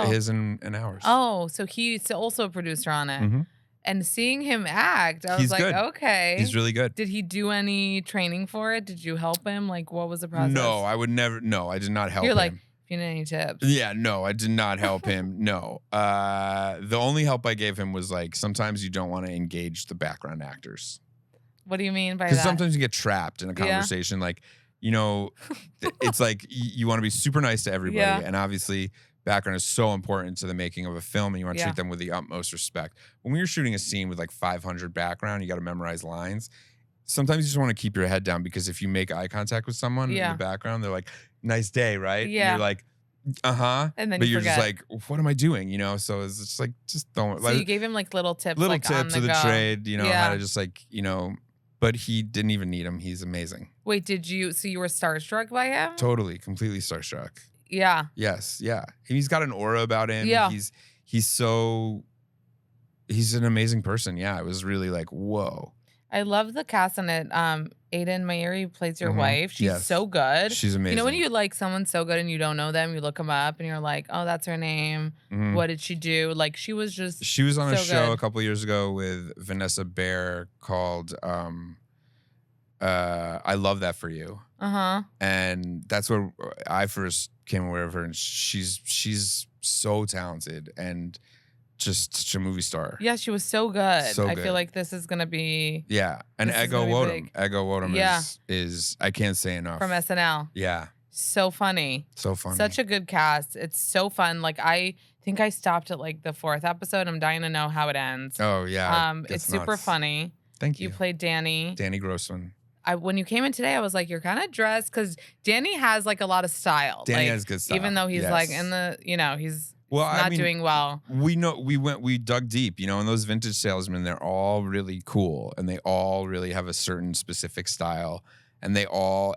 His and ours. Oh, so he's also a producer on it. Mm-hmm. And seeing him act, I was like, good. okay. He's really good. Did he do any training for it? Did you help him? Like, what was the process? No, I would never. No, I did not help him. You're like, if you need any tips. Yeah, no, I did not help him. No. The only help I gave him was like, sometimes you don't want to engage the background actors. What do you mean by that? Because sometimes you get trapped in a conversation. Yeah. Like, you know, it's like you want to be super nice to everybody. Yeah. And obviously, background is so important to the making of a film, and you want to treat them with the utmost respect. When you're shooting a scene with like 500 background, you got to memorize lines. Sometimes you just want to keep your head down, because if you make eye contact with someone in the background, they're like, nice day, right? Yeah. And you're like, uh-huh. And then but you're just like, what am I doing? You know? So it's just like, just don't. So you gave him like little tips. Little like, tips of the trade, you know, how to just like, you know, but he didn't even need him. He's amazing. Wait, so you were starstruck by him? Totally, completely starstruck. Yeah. Yes, yeah. He's got an aura about him. Yeah. He's an amazing person. Yeah, it was really like, whoa. I love the cast on it. Aiden Mayeri plays your wife. She's so good. She's amazing. You know when you like someone so good and you don't know them, you look them up and you're like, oh, that's her name. Mm-hmm. What did she do? Like she was on a show a couple years ago with Vanessa Bayer called I Love That For You. Uh-huh. And that's where I first came aware of her, and she's so talented and just such a movie star. Yeah, she was so good. I feel like this is gonna be and Ego Wodum is I can't say enough. From SNL. Yeah. So funny. Such a good cast. It's so fun. Like I think I stopped at like the 4th episode. I'm dying to know how it ends. Oh yeah. It's super funny. Thank you. You played Danny. Danny Grossman. When you came in today, I was like, you're kind of dressed, because Danny has like a lot of style. Danny has good style. Even though he's like in the, he's not doing well. We dug deep, and those vintage salesmen, they're all really cool, and they all really have a certain specific style, and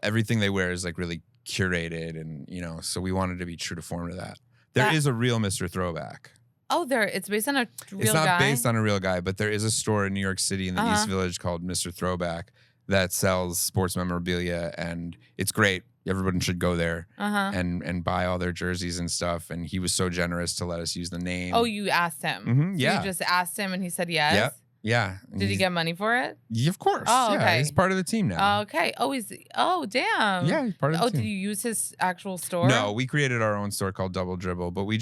everything they wear is like really curated, and so we wanted to be true to form to that. There is a real Mr. Throwback. Oh, it's based on a real guy? It's not based on a real guy, but there is a store in New York City in the East Village called Mr. Throwback that sells sports memorabilia, and it's great. Everyone should go there and buy all their jerseys and stuff. And he was so generous to let us use the name. Oh, you asked him? Mm-hmm, yeah. So you just asked him and he said yes? Yeah. Did he get money for it? Yeah, of course. Oh, okay. Yeah, he's part of the team now. Okay. Oh, damn. Yeah, he's part of the team. Did you use his actual store? No, we created our own store called Double Dribble, but we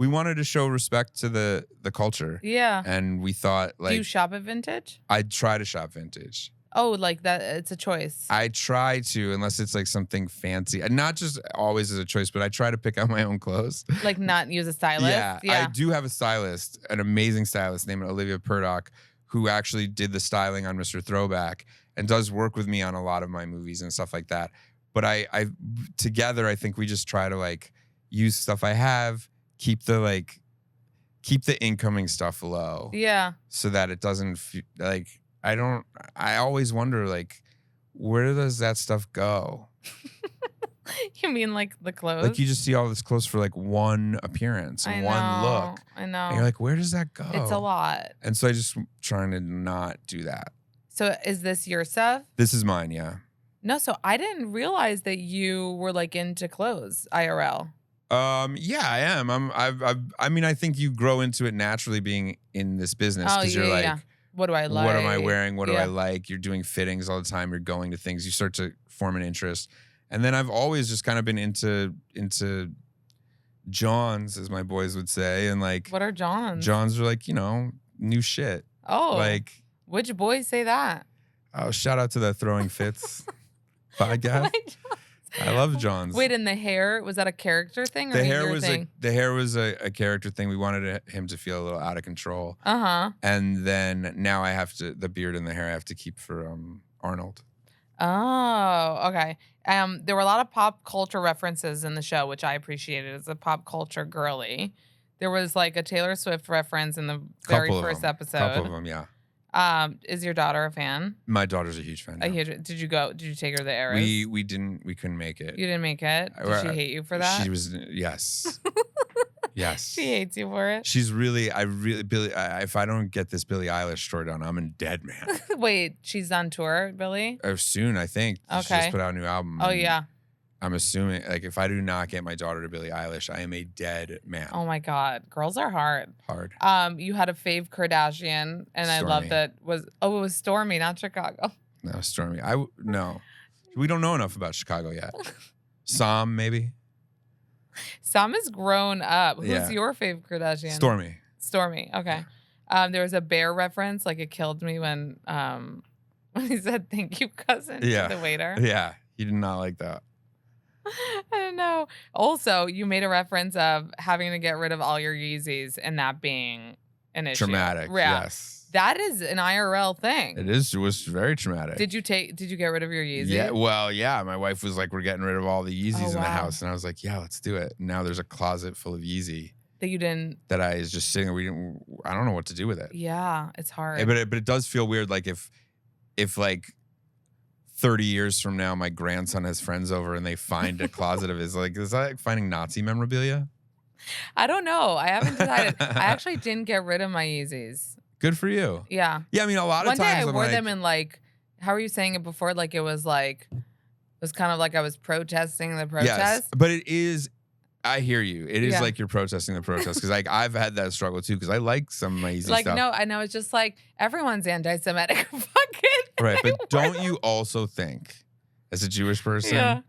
wanted to show respect to the culture. Yeah. And we thought, like... Do you shop at vintage? I try to shop vintage. Oh, like that, it's a choice. I try to, unless it's like something fancy. And not just always as a choice, but I try to pick out my own clothes. Like not use a stylist? Yeah. I do have a stylist, an amazing stylist named Olivia Purdock, who actually did the styling on Mr. Throwback and does work with me on a lot of my movies and stuff like that. But together, I think we just try to like use stuff I have, keep the incoming stuff low. Yeah. So that it doesn't like... I always wonder, like, where does that stuff go? You mean like the clothes? Like you just see all this clothes for like one appearance and one look. I know. And you're like, where does that go? It's a lot. And so I just trying to not do that. So is this your stuff? This is mine, yeah. No, so I didn't realize that you were like into clothes, IRL. Yeah, I am. I think you grow into it naturally being in this business because you're like, what do I like? What am I wearing? What do I like? You're doing fittings all the time. You're going to things. You start to form an interest. And then I've always just kind of been into Johns, as my boys would say. And like, what are Johns? Johns are like, new shit. Oh. Like, which boys say that? Oh, shout out to the Throwing Fits podcast. I love Johns. Wait, and the hair, was that a character thing? Or the hair was a character thing. We wanted him to feel a little out of control. And then now the beard and the hair I have to keep for Arnold. Oh, okay. There were a lot of pop culture references in the show, which I appreciated as a pop culture girly. There was like a Taylor Swift reference in the very Couple of first them. episode. Couple of them, yeah. Is your daughter a fan? My daughter's a huge fan. A Yeah. huge, did you go? Did you take her to the Eras? We couldn't make it. You didn't make it? Did she hate you for that? She was yes. Yes. She hates you for it? She's really, if I don't get this Billie Eilish story done, I'm in dead, man. Wait, she's on tour, Billie? Soon, I think. She Okay. just put out a new album. Oh, yeah. I'm assuming, like, if I do not get my daughter to Billie Eilish, I am a dead man. Oh my God. Girls are hard. Hard. You had a fave Kardashian, and I loved it. It was Stormy, not Chicago. No, Stormy. No. We don't know enough about Chicago yet. Sam, maybe? Sam has grown up. Who's Yeah. your fave Kardashian? Stormy. Stormy. Okay. There was a bear reference. Like, it killed me when he said thank you, cousin, Yeah. to the waiter. Yeah. He did not like that. I don't know. Also, you made a reference of having to get rid of all your Yeezys and that being an issue. Traumatic. Yeah. Yes. That is an IRL thing. It was very traumatic. Did you get rid of your Yeezys? Yeah, well, yeah. My wife was like, we're getting rid of all the Yeezys in the wow. house. And I was like, yeah, let's do it. And now there's a closet full of Yeezy That you didn't. that I is just sitting there. I don't know what to do with it. Yeah, it's hard. But it does feel weird. Like if like 30 years from now, my grandson has friends over and they find a closet of his, like, is that like finding Nazi memorabilia? I don't know. I haven't decided. I actually didn't get rid of my Yeezys. Good for you. Yeah. Yeah, I mean, a lot of One times day I I'm wore like, them in like, how were you saying it before? Like it was kind of like I was protesting the protest. Yes, but it is. I hear you. It is Yeah. like you're protesting the protest because like I've had that struggle too because I like some of my easy Like stuff. no, I know it's just like everyone's anti-Semitic. Fucking Right, I but wore don't them. you also think, as a Jewish person, Yeah.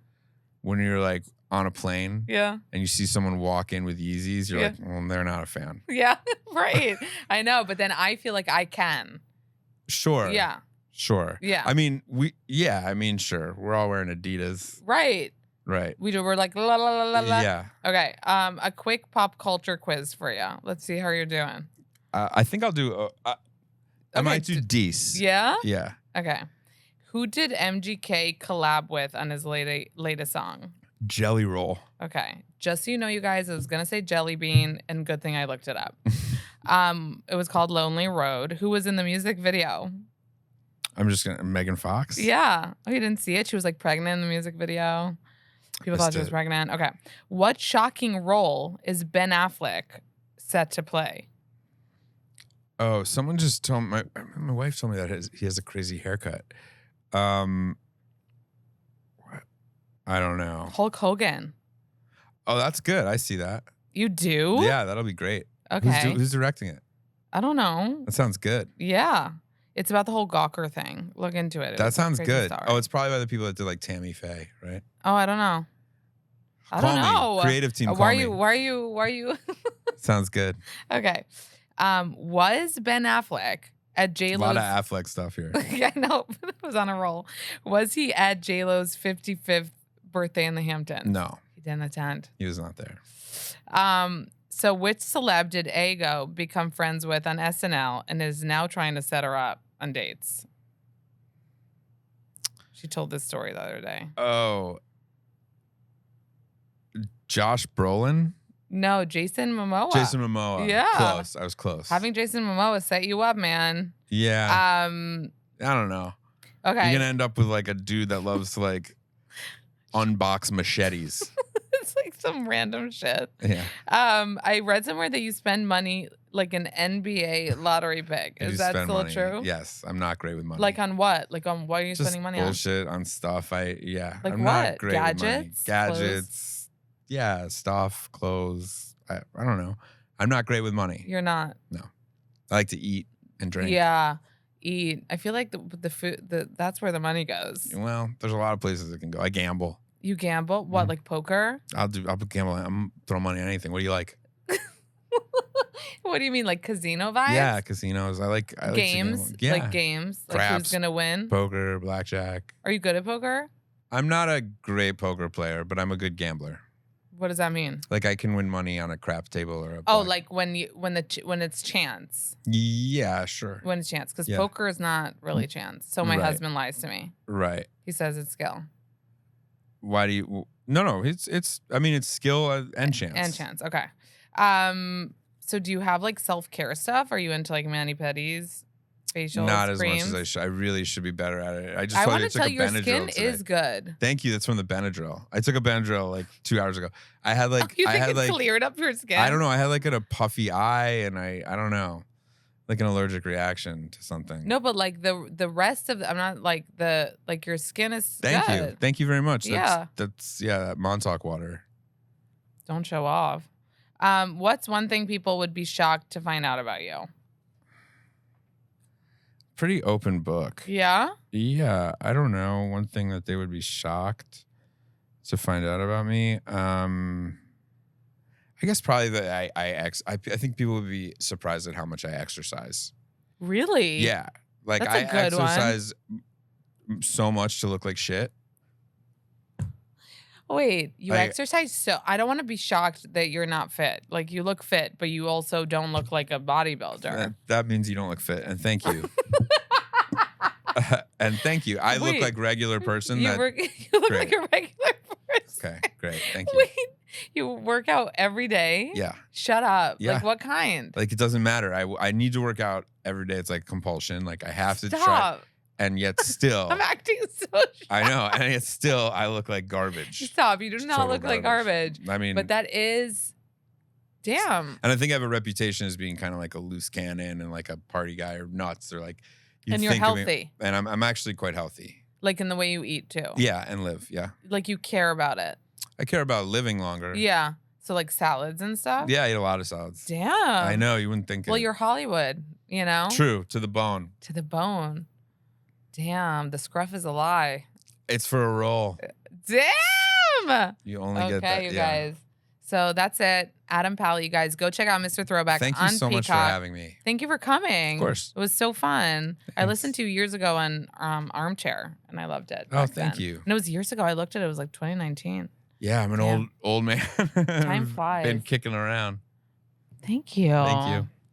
when you're like on a plane Yeah. and you see someone walk in with Yeezys, you're Yeah. like, well, they're not a fan. Yeah. Right. I know, but then I feel like I can. Sure. Yeah. Sure. Yeah. I mean, sure. We're all wearing Adidas. Right. Right. We're like la la la la la. Yeah. Okay. A quick pop culture quiz for you. Let's see how you're doing. I think I'll do. I might do Dees. Yeah. Yeah. Okay. Who did MGK collab with on his latest song? Jelly Roll. Okay. Just so you know, you guys, I was gonna say Jelly Bean, and good thing I looked it up. It was called Lonely Road. Who was in the music video? I'm just gonna Megan Fox. Yeah. Oh, you didn't see it? She was like pregnant in the music video. People thought she was pregnant. Okay. What shocking role is Ben Affleck set to play? Oh, someone just told my wife told me that he has a crazy haircut. What? I don't know. Hulk Hogan. Oh, that's good. I see that. You do? Yeah, that'll be great. Okay. Who's directing it? I don't know. That sounds good. Yeah. It's about the whole Gawker thing. Look into it. It That was a sounds crazy good. story. Oh, it's probably by the people that did like Tammy Faye, right? Oh, I don't know. I Call don't me. know. Creative team, Why call are me. you? Sounds good. Okay. Was Ben Affleck at A J-Lo's? lot of Affleck stuff here. Yeah, I know. It was on a roll. Was he at J-Lo's 55th birthday in the Hamptons? No, He didn't attend. he was not there. So which celeb did Ego become friends with on SNL and is now trying to set her up on dates? She told this story the other day. Oh, Josh Brolin? No, Jason Momoa. Jason Momoa. Yeah. Close. I was close. Having Jason Momoa set you up, man. Yeah. I don't know. Okay. You're going to end up with like a dude that loves to like unbox machetes. It's like some random shit. Yeah. I read somewhere that you spend money like an NBA lottery pick. If Is you that spend still money, true? Yes. I'm not great with money. Like on what? Like on what are you just spending money on? bullshit on stuff. Like I'm what? not great with money. Gadgets? Gadgets. Yeah. Stuff, clothes. I don't know. I'm not great with money. You're not. I like to eat and drink. Yeah. Eat. I feel like the food that's where the money goes. Well, there's a lot of places it can go. I gamble. You gamble? What, Mhm. like poker? I'll gamble. I'm throwing money on anything. What do you like? What do you mean, like casino vibes? Yeah, casinos. I like to Games? gamble. Yeah. Like games? Like who's Craps. gonna win? Poker, blackjack. Are you good at poker? I'm not a great poker player, but I'm a good gambler. What does that mean? Like I can win money on a crap table or a Oh, black- like when it's chance. Yeah, sure. When it's chance. Because Yeah. poker is not really chance. So my Right. husband lies to me. Right. He says it's skill. Why do you No, it's I mean it's skill and chance. And chance. Okay. So do you have like self-care stuff? Are you into like mani-pedis, facials, Not as creams? much as I should. I really should be better at it. I just I told want you I to took tell a you, your Benadryl skin today. is good. Thank you. That's from the Benadryl. I took a Benadryl like 2 hours ago. I had like You I think had it's like cleared up your skin? I don't know. I had like a puffy eye, and I don't know, like an allergic reaction to something. No, but like the rest of I'm not like your skin is Thank good. you. Thank you very much. Yeah. That's that Montauk water. Don't show off. What's one thing people would be shocked to find out about you? Pretty open book. Yeah? Yeah. I don't know. One thing that they would be shocked to find out about me. I guess probably that I think people would be surprised at how much I exercise. Really? Yeah. Like That's I a good one. exercise so much to look like shit. Wait, you exercise so I don't want to be shocked that you're not fit. Like you look fit, but you also don't look like a bodybuilder. That means you don't look fit, and thank you. And thank you. I look like regular person. You look like a regular person. Okay, great. Thank you. Wait, you work out every day? Yeah. Shut up. Yeah. Like what kind? Like it doesn't matter. I need to work out every day. It's like compulsion. Like I have to try. Stop. And yet still. I'm acting so shocked. I know. And yet still I look like garbage. Stop. You do not Total look like garbage. I mean. But that is, damn. And I think I have a reputation as being kind of like a loose cannon and like a party guy or nuts or like. And you're healthy. And I'm actually quite healthy. Like in the way you eat too. Yeah, and live. Yeah. Like you care about it. I care about living longer. Yeah. So like salads and stuff? Yeah, I eat a lot of salads. Damn. I know. You wouldn't think it. Well, you're Hollywood, you know? True. To the bone. To the bone. Damn. The scruff is a lie. It's for a role. Damn. You only get that. Okay, you guys. So that's it. Adam Pally, you guys, go check out Mr. Throwback on Peacock. Thank you so much for having me. Thank you for coming. Of course. It was so fun. Thanks. I listened to you years ago on Armchair, and I loved it. Oh, thank you. And it was years ago. I looked at it. It was like 2019. Yeah, I'm an old man. Time flies. Been kicking around. Thank you. Thank you.